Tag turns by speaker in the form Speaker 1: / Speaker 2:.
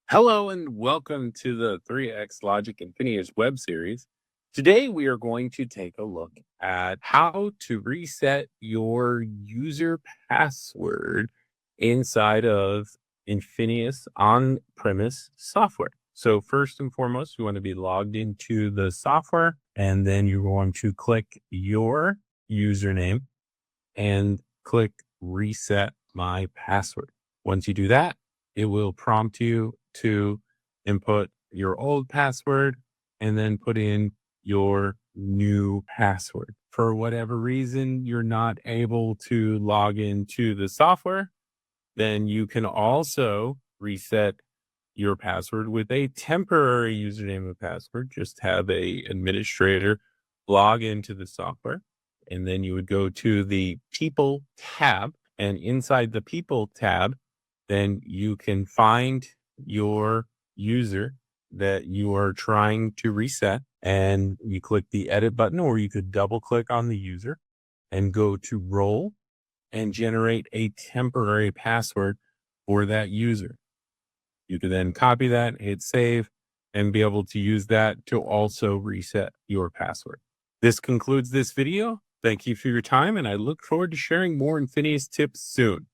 Speaker 1: Hello and welcome to the 3xLOGIC INFINIAS web series. Today we are going to take a look at how to reset your user password inside of INFINIAS on-premise software. So first and foremost, you want to be logged into the software, and then you're going to click your username and click reset my password. Once you do that, it will prompt you to input your old password and then put in your new password. For whatever reason, you're not able to log into the software, then you can also reset your password with a temporary username and password. Just have a administrator log into the software, and then you would go to the People tab, and inside the People tab, then you can find your user that you are trying to reset, and you click the edit button, or you could double click on the user and go to role and generate a temporary password for that user. You can then copy that, hit save, and be able to use that to also reset your password. This concludes this video. Thank you for your time, and I look forward to sharing more INFINIAS tips soon.